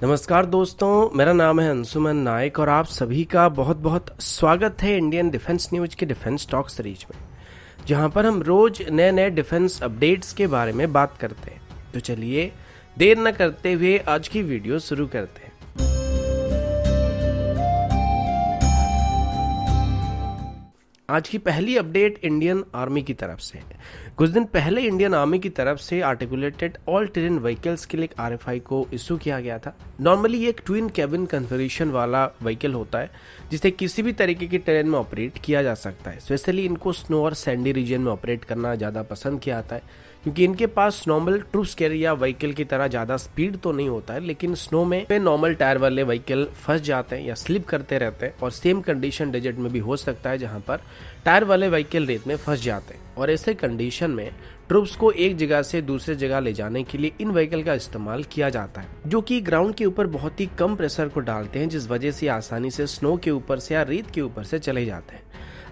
नमस्कार दोस्तों, मेरा नाम है अंशुमन नायक और आप सभी का बहुत बहुत स्वागत है इंडियन डिफेंस न्यूज के डिफेंस टॉक सीरीज में, जहां पर हम रोज नए नए डिफेंस अपडेट्स के बारे में बात करते हैं। तो चलिए देर न करते हुए आज की वीडियो शुरू करते हैं। आज की पहली अपडेट इंडियन आर्मी की तरफ से है। कुछ दिन पहले इंडियन आर्मी की तरफ से आर्टिकुलेटेड ऑल टेरेन व्हीकल्स के लिए एक RFI को इशू किया गया था। नॉर्मली ये एक ट्विन कैबिन कन्फिगरेशन वाला व्हीकल होता है जिसे किसी भी तरीके के टेरेन में ऑपरेट किया जा सकता है। स्पेशली इनको स्नो और सैंडी रीजन में ऑपरेट करना ज़्यादा पसंद किया जाता है क्योंकि इनके पास नॉर्मल ट्रूप्स कैरियर या व्हीकल की तरह ज़्यादा स्पीड तो नहीं होता है, लेकिन स्नो में नॉर्मल टायर वाले व्हीकल फंस जाते हैं या स्लिप करते रहते हैं। और सेम कंडीशन डेजर्ट में भी हो सकता है जहां पर टायर वाले व्हीकल रेत में फंस जाते हैं। और ऐसे कंडीशन में ट्रूप्स को एक जगह से दूसरे जगह ले जाने के लिए इन व्हीकल का इस्तेमाल किया जाता है, जो कि ग्राउंड के ऊपर बहुत ही कम प्रेशर को डालते हैं, जिस वजह से आसानी से स्नो के ऊपर से या रेत के ऊपर से चले जाते हैं।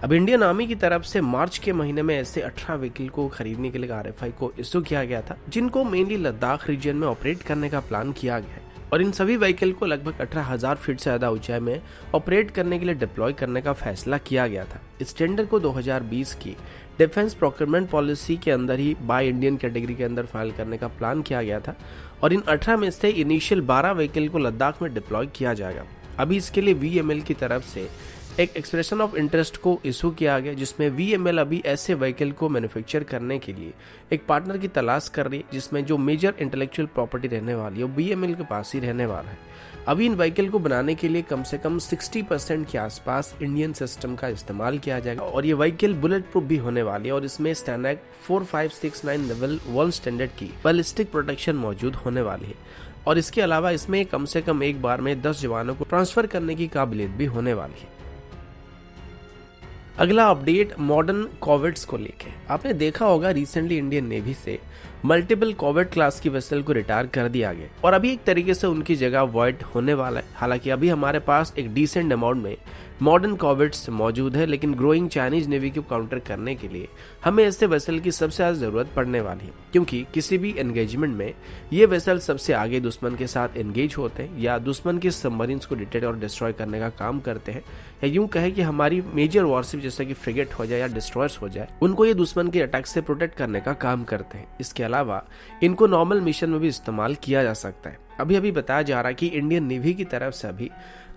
अब इंडियन आर्मी की तरफ से मार्च के महीने में ऐसे 18 व्हीकल को खरीदने के लिए RFI को इशू किया गया था, जिनको मेनली लद्दाख रीजन में ऑपरेट करने का प्लान किया गया है। और इन सभी व्हीकल को लगभग 18,000 फीट से ज्यादा ऊंचाई में ऑपरेट करने के लिए डिप्लॉय करने का फैसला किया गया था। इस टेंडर को 2020 की डिफेंस प्रोक्योरमेंट पॉलिसी के अंदर ही बाय इंडियन कैटेगरी के अंदर फाइल करने का प्लान किया गया था। और इन 18 में से इनिशियल 12 व्हीकल को लद्दाख में डिप्लॉय किया जाएगा। अभी इसके लिए VML की तरफ से एक एक्सप्रेशन ऑफ इंटरेस्ट को इशू किया गया, जिसमें VML अभी ऐसे व्हीकल को मैन्युफैक्चर करने के लिए एक पार्टनर की तलाश कर रही है, जिसमें जो मेजर इंटेलेक्चुअल प्रॉपर्टी रहने वाली है वो VML के पास ही रहने वाला है। अभी इन व्हीकल को बनाने के लिए कम से कम 60% के आसपास इंडियन सिस्टम का इस्तेमाल किया जाएगा। और ये व्हीकल बुलेट प्रूफ भी होने वाली है और इसमें स्टैंडर्ड 4569 लेवल 1 स्टैंडर्ड की बैलिस्टिक प्रोटेक्शन मौजूद होने वाली है। और इसके अलावा इसमें कम से कम एक बार में 10 जवानों को ट्रांसफर करने की काबिलियत भी होने वाली है। अगला अपडेट मॉडर्न कॉर्वेट्स को लेके। आपने देखा होगा रिसेंटली इंडियन नेवी से मल्टीपल कॉर्वेट क्लास की वेसल को रिटायर कर दिया गया और अभी एक तरीके से उनकी जगह वॉइड होने वाला है। हालांकि अभी हमारे पास एक डिसेंट अमाउंट में मॉडर्न कॉर्वेट्स मौजूद है, लेकिन ग्रोइंग चाइनीज नेवी को काउंटर करने के लिए हमें ऐसे वेसल की सबसे ज्यादा जरूरत पड़ने वाली है, क्योंकि किसी भी एंगेजमेंट में ये वेसल सबसे आगे दुश्मन के साथ एंगेज होते हैं या दुश्मन के सबमरीन्स को डिटेक्ट और डिस्ट्रॉय करने का काम करते हैं, या यूं कहे कि हमारी मेजर वॉरशिप जैसे कि फ्रिगेट हो जाए या डिस्ट्रॉयर्स हो जाए, उनको ये दुश्मन के अटैक से प्रोटेक्ट करने का काम करते हैं। इसके अलावा इनको नॉर्मल मिशन में भी इस्तेमाल किया जा सकता है। अभी बताया जा रहा है कि इंडियन नेवी की तरफ से अभी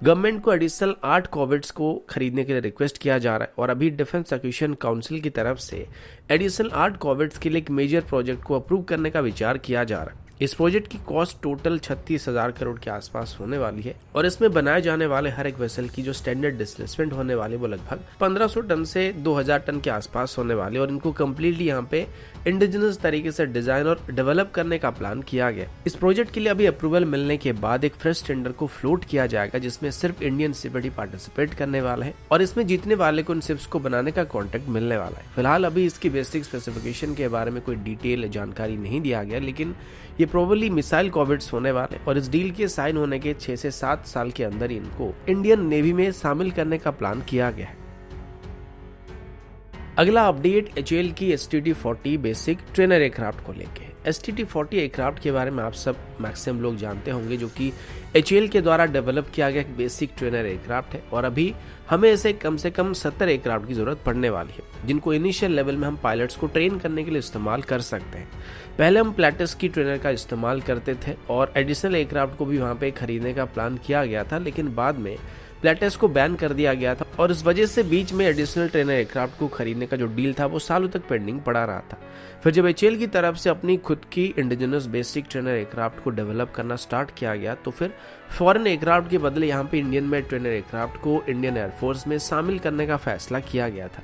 गवर्नमेंट को एडिशनल 8 कॉर्वेट्स को खरीदने के लिए रिक्वेस्ट किया जा रहा है और अभी डिफेंस एक्विजिशन काउंसिल की तरफ से एडिशनल 8 कॉर्वेट्स के लिए एक मेजर प्रोजेक्ट को अप्रूव करने का विचार किया जा रहा है। इस प्रोजेक्ट की कॉस्ट टोटल 36,000 करोड़ के आसपास होने वाली है और इसमें बनाए जाने वाले हर एक वेसल की जो स्टैंडर्ड डिस्प्लेसमेंट होने वाली वो लगभग 1500 टन से 2000 टन के आसपास होने वाली है। और इनको कम्प्लीटली यहाँ पे इंडिजिनस तरीके से डिजाइन और डेवलप करने का प्लान किया गया। इस प्रोजेक्ट के लिए अभी अप्रूवल मिलने के बाद एक फ्रेश टेंडर को फ्लोट किया जाएगा, जिसमें सिर्फ इंडियन शिप ही पार्टिसिपेट करने वाला है और इसमें जीतने वाले को इन शिप्स को बनाने का कॉन्ट्रैक्ट मिलने वाला है। फिलहाल अभी इसकी बेसिक स्पेसिफिकेशन के बारे में कोई डिटेल जानकारी नहीं दिया गया, लेकिन ये प्रोबेबली मिसाइल कॉर्वेट्स होने वाले और इस डील के साइन होने के 6 से 7 साल के अंदर इनको इंडियन नेवी में शामिल करने का प्लान किया गया है। अगला अपडेट HAL की STD-40 बेसिक ट्रेनर एयरक्राफ्ट को लेके। STD-40 एयरक्राफ्ट के बारे में आप सब मैक्सिमम लोग जानते होंगे, जो कि HAL के द्वारा डेवलप किया गया एक बेसिक ट्रेनर एयरक्राफ्ट है और अभी हमें ऐसे कम से कम 70 एयरक्राफ्ट की जरूरत पड़ने वाली है, जिनको इनिशियल लेवल में हम पायलट्स को ट्रेन करने के लिए इस्तेमाल कर सकते हैं। पहले हम प्लेटस की ट्रेनर का इस्तेमाल करते थे और एडिशनल एयरक्राफ्ट को भी वहाँ पे खरीदने का प्लान किया गया था, लेकिन बाद में प्लेटस को बैन कर दिया गया था और इस वजह से बीच में एडिशनल ट्रेनर एयरक्राफ्ट को खरीदने का जो डील था वो सालों तक पेंडिंग पड़ा रहा था। फिर जब HAL की तरफ से अपनी खुद की इंडिजिनस बेसिक ट्रेनर एयरक्राफ्ट को डेवलप करना स्टार्ट किया गया, तो फिर फॉरेन एयरक्राफ्ट के बदले यहाँ पे इंडियन मेड ट्रेनर एयरक्राफ्ट को इंडियन एयरफोर्स में शामिल करने का फैसला किया गया था।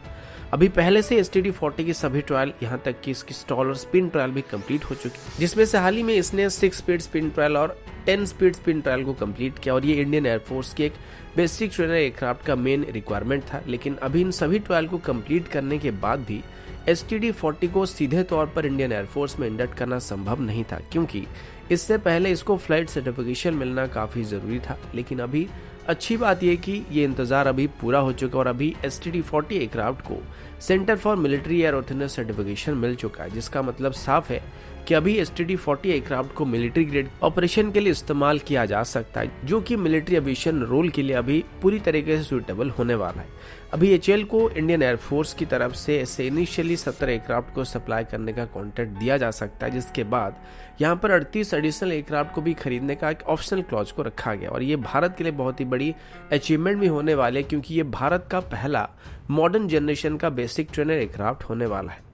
अभी पहले से STD-40 की सभी ट्रायल, यहाँ तक कि इसकी स्टॉल और स्पिन ट्रायल भी कंप्लीट हो चुकी, जिसमें से हाल ही में इसने 6 स्पीड स्पिन ट्रायल और 10 स्पीड स्पिन ट्रायल को कंप्लीट किया और ये इंडियन एयरफोर्स की एक बेसिक ट्रेनर एयरक्राफ्ट का मेन रिक्वायरमेंट था। लेकिन अभी इन सभी ट्रायल को कंप्लीट करने के बाद भी STD-40 को सीधे तौर पर इंडियन एयरफोर्स में इंडक्ट करना संभव नहीं था, क्योंकि इससे पहले इसको फ्लाइट सर्टिफिकेशन मिलना काफ़ी ज़रूरी था, लेकिन अभी अच्छी बात यह कि ये इंतज़ार अभी पूरा हो चुका और अभी STD-40 एयरक्राफ्ट को सेंटर फॉर मिलिट्री एयरवर्थिनेस सर्टिफिकेशन मिल चुका है, जिसका मतलब साफ है कि अभी STD-40 एयरक्राफ्ट को मिलिट्री ग्रेड ऑपरेशन के लिए इस्तेमाल किया जा सकता है, जो कि मिलिट्री एविएशन रोल के लिए अभी पूरी तरीके से सूटेबल होने वाला है। अभी HAL को इंडियन एयरफोर्स की तरफ से इनिशियली 17 एयरक्राफ्ट को सप्लाई करने का कॉन्ट्रैक्ट दिया जा सकता है, जिसके बाद यहाँ पर 38 एडिशनल एयरक्राफ्ट को भी खरीदने का एक ऑप्शनल क्लॉज को रखा गया और ये भारत के लिए बहुत ही बड़ी अचीवमेंट भी होने वाले, क्योंकि ये भारत का पहला मॉडर्न जनरेशन का बेसिक ट्रेनर एयरक्राफ्ट होने वाला है।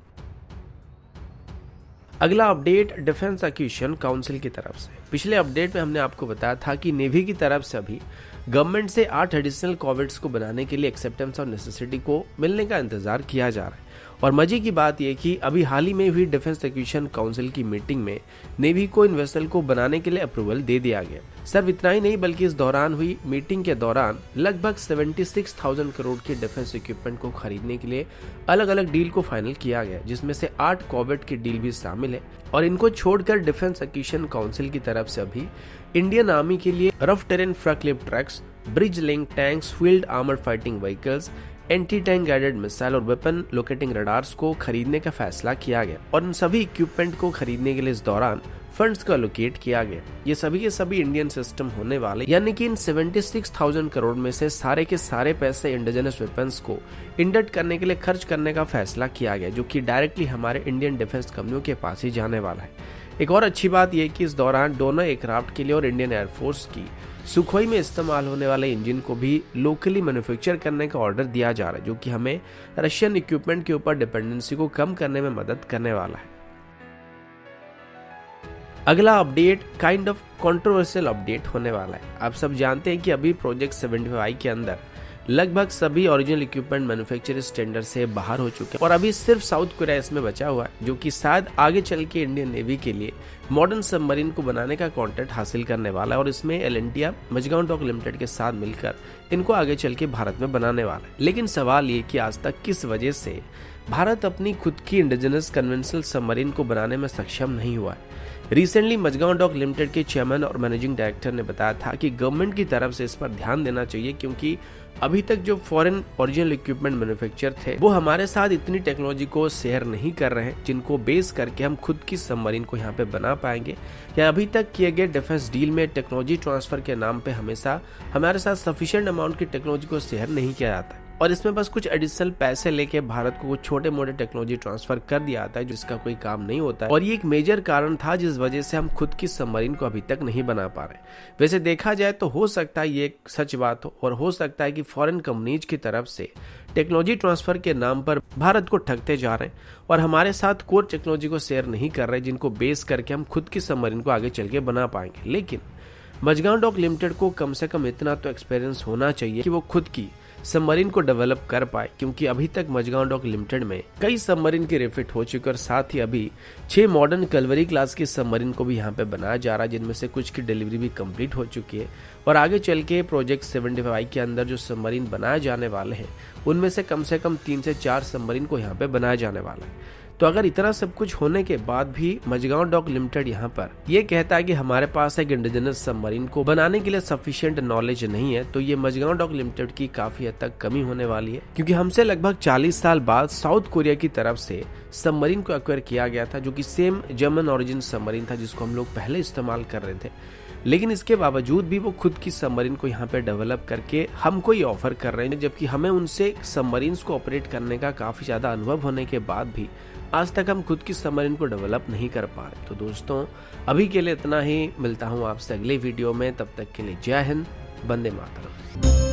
अगला अपडेट डिफेंस एक्विजिशन काउंसिल की तरफ से। पिछले अपडेट में हमने आपको बताया था कि नेवी की तरफ से अभी गवर्नमेंट से 8 एडिशनल कॉर्वेट्स को बनाने के लिए एक्सेप्टेंस और नेसेसिटी को मिलने का इंतजार किया जा रहा है। और मजे की बात यह कि अभी हाल ही में हुई डिफेंस एक्विजिशन काउंसिल की मीटिंग में नेवी को इन वेसल को बनाने के लिए अप्रूवल दे दिया गया। सिर्फ इतना ही नहीं, बल्कि इस दौरान हुई मीटिंग के दौरान लगभग 76,000 करोड़ के डिफेंस इक्विपमेंट को खरीदने के लिए अलग अलग डील को फाइनल किया गया, जिसमें से 8 कॉर्वेट की डील भी शामिल है। और इनको छोड़कर डिफेंस एक्विजिशन काउंसिल की तरफ से अभी इंडियन आर्मी के लिए rough terrain front lift trucks, bridge link tanks, field armoured fighting vehicles, anti tank guided missile और वेपन लोकेटिंग रडार्स को खरीदने का फैसला किया गया और इन सभी इक्विपमेंट को खरीदने के लिए इस दौरान फंड्स को एलोकेट किया गया। ये सभी के सभी इंडियन सिस्टम होने वाले, यानी कि इन 76,000 करोड़ में से सारे के सारे पैसे इंडिजिनस वेपन्स को इंडक्ट करने के लिए खर्च करने का फैसला किया गया, जो कि डायरेक्टली हमारे इंडियन डिफेंस कंपनियों के पास ही जाने वाला है। एक और अच्छी बात यह कि इस दौरान दोनों एयरक्राफ्ट के लिए और इंडियन एयरफोर्स की सुखोई में इस्तेमाल होने वाले इंजन को भी लोकली मैन्युफैक्चर करने का ऑर्डर दिया जा रहा है, जो कि हमें रशियन इक्विपमेंट के ऊपर डिपेंडेंसी को कम करने में मदद करने वाला है। अगला update kind of controversial update होने वाला है। आप सब जानते हैं कि अभी प्रोजेक्ट 75I के अंदर लगभग सभी ओरिजिनल इक्विपमेंट मैन्युफैक्चरर्स टेंडर से बाहर हो चुके हैं और अभी सिर्फ साउथ कोरिया इसमें बचा हुआ है, जो कि शायद आगे चल के इंडियन नेवी के लिए मॉडर्न सबमरीन को बनाने का कॉन्ट्रैक्ट हासिल करने वाला है और इसमें एल मजगांव डॉक लिमिटेड के साथ मिलकर इनको आगे चल के भारत में बनाने वाला है। लेकिन सवाल ये कि आज तक किस वजह से भारत अपनी खुद की इंडिजिनस कन्वेंशनल सबमरीन को बनाने में सक्षम नहीं हुआ है। रिसेंटली मजगांव डॉक लिमिटेड के चेयरमैन और मैनेजिंग डायरेक्टर ने बताया था कि गवर्नमेंट की तरफ से इस पर ध्यान देना चाहिए, क्योंकि अभी तक जो फॉरेन ओरिजिनल इक्विपमेंट मैन्युफैक्चर थे वो हमारे साथ इतनी टेक्नोलॉजी को शेयर नहीं कर रहे हैं, जिनको बेस करके हम खुद की सबमरीन को यहाँ पे बना पाएंगे। या अभी तक किए गए डिफेंस डील में टेक्नोलॉजी ट्रांसफर के नाम पे हमेशा हमारे साथ सफिशिएंट अमाउंट की टेक्नोलॉजी को शेयर नहीं किया जाता है और इसमें बस कुछ एडिशनल पैसे लेके भारत को कुछ छोटे मोटे टेक्नोलॉजी ट्रांसफर कर दिया जाता है, जिसका कोई काम नहीं होता है। और ये एक मेजर कारण था जिस वजह से हम खुद की सबमरीन को अभी तक नहीं बना पा रहे। वैसे देखा जाए तो हो सकता है ये एक सच बात हो और हो सकता है कि फॉरेन कंपनीज की तरफ से टेक्नोलॉजी ट्रांसफर के नाम पर भारत को ठगते जा रहे हैं और हमारे साथ कोर टेक्नोलॉजी को शेयर नहीं कर रहे, जिनको बेस करके हम खुद की सबमरीन को आगे चल के बना पाएंगे। लेकिन मजगांव डॉक लिमिटेड को कम से कम इतना तो एक्सपीरियंस होना चाहिए कि वो खुद की सबमरीन को डेवलप कर पाए, क्योंकि अभी तक मजगांव डॉक लिमिटेड में कई सबमरीन की रिफिट हो चुकी और साथ ही अभी 6 मॉडर्न कलवरी क्लास की सबमरीन को भी यहाँ पे बनाया जा रहा है, जिनमें से कुछ की डिलीवरी भी कंप्लीट हो चुकी है और आगे चल के प्रोजेक्ट 75I के अंदर जो सबमरीन बनाए जाने वाले हैं उनमें से कम 3 से 4 सबमरीन को यहाँ पे बनाया जाने वाला है। तो अगर इतना सब कुछ होने के बाद भी मजगांव डॉक लिमिटेड यहाँ पर ये कहता है कि हमारे पास एक इंडिजिनस सबमरीन को बनाने के लिए सफिशिएंट नॉलेज नहीं है, तो ये मजगांव डॉक लिमिटेड की काफी हद तक कमी होने वाली है, क्योंकि हमसे लगभग 40 साल बाद साउथ कोरिया की तरफ से सबमरीन को एक्वायर किया गया था, जो कि सेम जर्मन ओरिजिन सबमरीन था जिसको हम लोग पहले इस्तेमाल कर रहे थे। लेकिन इसके बावजूद भी वो खुद की सबमरीन को यहाँ पे डेवलप करके हमको ये ऑफर कर रहे हैं, जबकि हमें उनसे सबमरीन्स को ऑपरेट करने का काफी ज्यादा अनुभव होने के बाद भी आज तक हम खुद की सबमरीन को डेवलप नहीं कर पा रहे। तो दोस्तों अभी के लिए इतना ही, मिलता हूँ आपसे अगले वीडियो में, तब तक के लिए जय हिंद, वंदे मातरम।